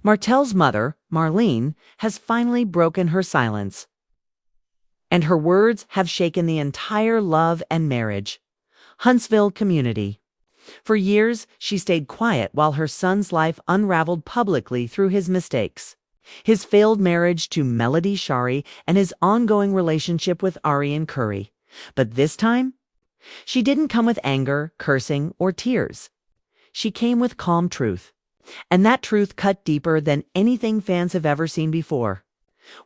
Martel's mother, Marlene, has finally broken her silence, and her words have shaken the entire love and marriage Huntsville community. For years, she stayed quiet while her son's life unraveled publicly through his mistakes. His failed marriage to Melody Shari and his ongoing relationship with Arion Curry. But this time, she didn't come with anger, cursing, or tears. She came with calm truth. And that truth cut deeper than anything fans have ever seen before.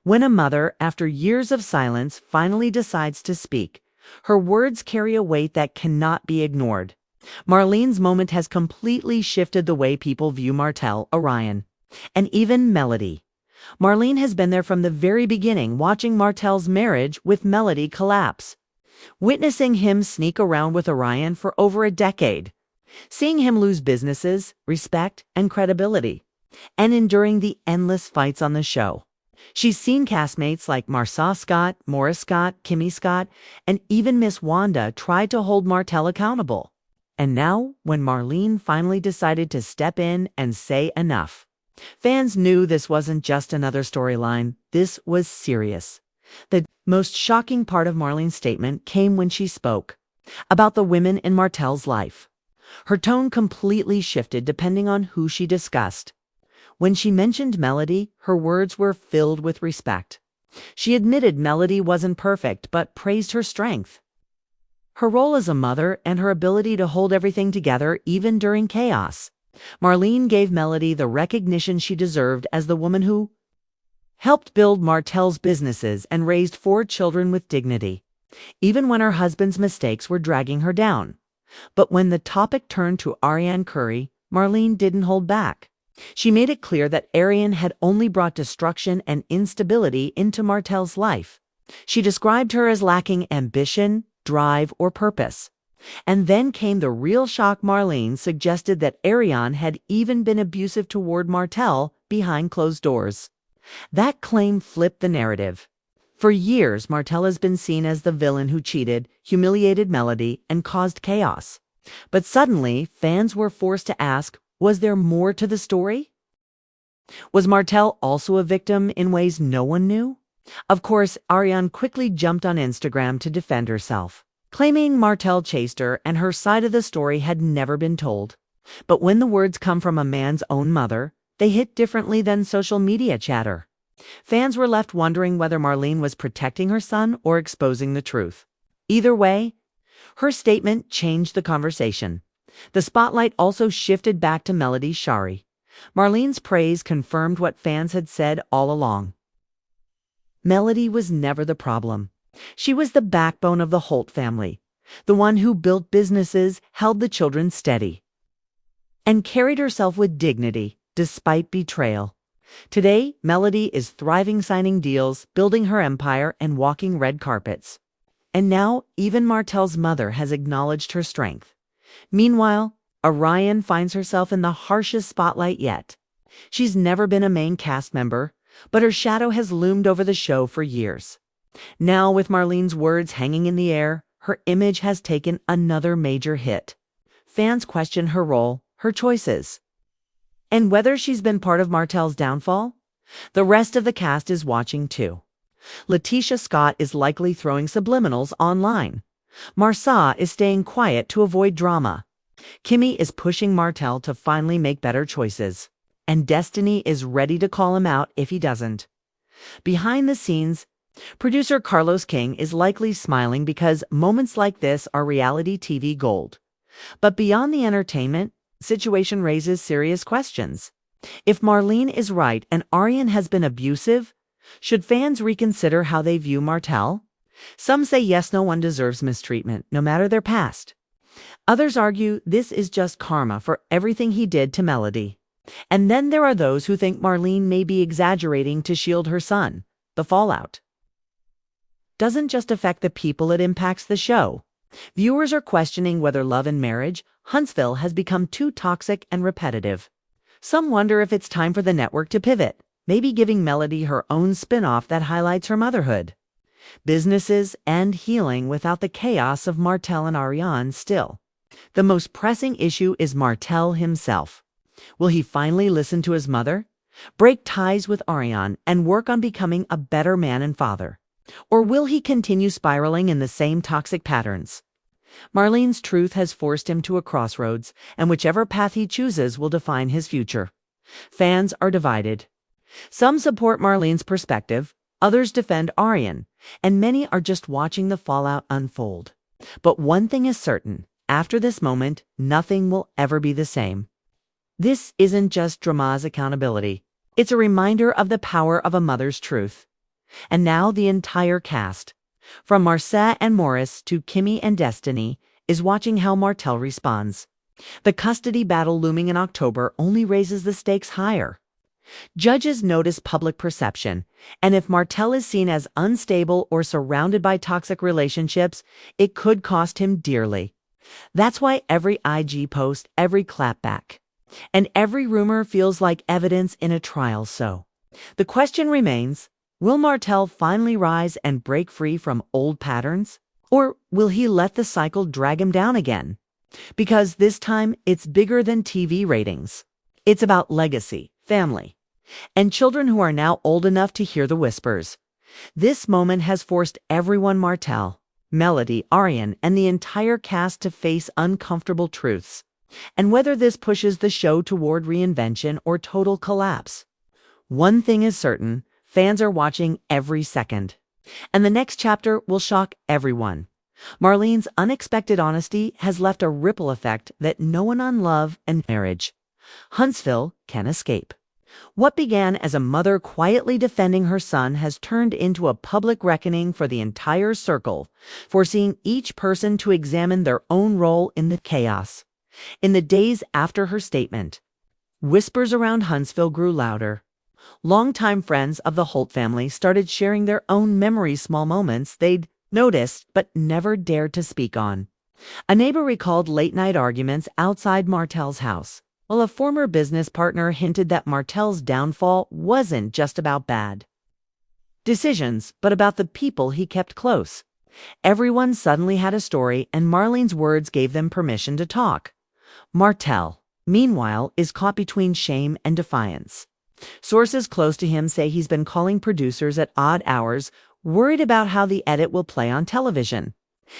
When a mother, after years of silence, finally decides to speak, her words carry a weight that cannot be ignored. Marlene's moment has completely shifted the way people view Martel, Arion, and even Melody. Marlene has been there from the very beginning, watching Martel's marriage with Melody collapse, witnessing him sneak around with Arion for over a decade, seeing him lose businesses, respect, and credibility, and enduring the endless fights on the show. She's seen castmates like Marsa Scott, Morris Scott, Kimmy Scott, and even Miss Wanda try to hold Martel accountable. And now, when Marlene finally decided to step in and say enough, fans knew this wasn't just another storyline. This was serious. The most shocking part of Marlene's statement came when she spoke about the women in Martel's life. Her tone completely shifted depending on who she discussed. When she mentioned Melody, her words were filled with respect. She admitted Melody wasn't perfect, but praised her strength, her role as a mother, and her ability to hold everything together even during chaos. Marlene gave Melody the recognition she deserved as the woman who helped build Martel's businesses and raised 4 children with dignity, even when her husband's mistakes were dragging her down. But when the topic turned to Arion Curry, Marlene didn't hold back. She made it clear that Arion had only brought destruction and instability into Martel's life. She described her as lacking ambition, drive, or purpose. And then came the real shock. Marlene suggested that Arion had even been abusive toward Martel behind closed doors. That claim flipped the narrative. For years, Martel has been seen as the villain who cheated, humiliated Melody, and caused chaos. But suddenly, fans were forced to ask, was there more to the story? Was Martel also a victim in ways no one knew? Of course, Arion quickly jumped on Instagram to defend herself, claiming Martel chased her and her side of the story had never been told. But when the words come from a man's own mother, they hit differently than social media chatter. Fans were left wondering whether Marlene was protecting her son or exposing the truth. Either way, her statement changed the conversation. The spotlight also shifted back to Melody Shari. Marlene's praise confirmed what fans had said all along. Melody was never the problem. She was the backbone of the Holt family, the one who built businesses, held the children steady, and carried herself with dignity despite betrayal. Today, Melody is thriving, signing deals, building her empire, and walking red carpets. And now, even Martel's mother has acknowledged her strength. Meanwhile, Arion finds herself in the harshest spotlight yet. She's never been a main cast member, but her shadow has loomed over the show for years. Now, with Marlene's words hanging in the air, her image has taken another major hit. Fans question her role, her choices, and whether she's been part of Martel's downfall. The rest of the cast is watching too. Letitia Scott is likely throwing subliminals online. Marsa is staying quiet to avoid drama. Kimmy is pushing Martel to finally make better choices. And Destiny is ready to call him out if he doesn't. Behind the scenes, producer Carlos King is likely smiling because moments like this are reality TV gold. But beyond the entertainment, situation raises serious questions. If Marlene is right and Arion has been abusive, should fans reconsider how they view Martel? Some say yes, no one deserves mistreatment, no matter their past. Others argue this is just karma for everything he did to Melody. And then there are those who think Marlene may be exaggerating to shield her son. The fallout doesn't just affect the people, it impacts the show. Viewers are questioning whether Love and Marriage, Huntsville has become too toxic and repetitive. Some wonder if it's time for the network to pivot, maybe giving Melody her own spin-off that highlights her motherhood, businesses, and healing without the chaos of Martel and Arion. Still, the most pressing issue is Martel himself. Will he finally listen to his mother? break ties with Arion, and work on becoming a better man and father? Or will he continue spiraling in the same toxic patterns? Marlene's truth has forced him to a crossroads, and whichever path he chooses will define his future. Fans are divided. Some support Marlene's perspective, others defend Arion, and many are just watching the fallout unfold. But one thing is certain, after this moment, nothing will ever be the same. This isn't just Drama's accountability. It's a reminder of the power of a mother's truth. And now the entire cast, from Marcet and Morris to Kimmy and Destiny, is watching how Martel responds. The custody battle looming in October only raises the stakes higher. Judges notice public perception, and if Martel is seen as unstable or surrounded by toxic relationships, it could cost him dearly. That's why every IG post, every clapback, and every rumor feels like evidence in a trial. So, the question remains, will Martel finally rise and break free from old patterns? Or will he let the cycle drag him down again? Because this time, it's bigger than TV ratings. It's about legacy, family, and children who are now old enough to hear the whispers. This moment has forced everyone, Martel, Melody, Arion, and the entire cast, to face uncomfortable truths. And whether this pushes the show toward reinvention or total collapse, one thing is certain, fans are watching every second. And the next chapter will shock everyone. Marlene's unexpected honesty has left a ripple effect that no one on love and marriage, Huntsville, can escape. What began as a mother quietly defending her son has turned into a public reckoning for the entire circle, forcing each person to examine their own role in the chaos. In the days after her statement, whispers around Huntsville grew louder. Longtime friends of the Holt family started sharing their own memories, small moments they'd noticed but never dared to speak on. A neighbor recalled late-night arguments outside Martel's house, while a former business partner hinted that Martel's downfall wasn't just about bad decisions, but about the people he kept close. Everyone suddenly had a story, and Marlene's words gave them permission to talk. Martel, meanwhile, is caught between shame and defiance. Sources close to him say he's been calling producers at odd hours, worried about how the edit will play on television.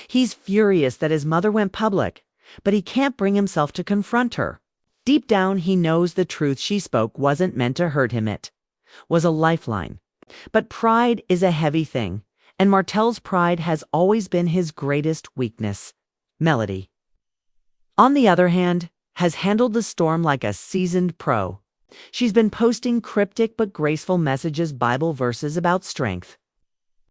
He's furious that his mother went public, but he can't bring himself to confront her. Deep down, he knows the truth she spoke wasn't meant to hurt him. It was a lifeline. But pride is a heavy thing, and Martel's pride has always been his greatest weakness. Melody, on the other hand, has handled the storm like a seasoned pro. She's been posting cryptic but graceful messages, Bible verses about strength,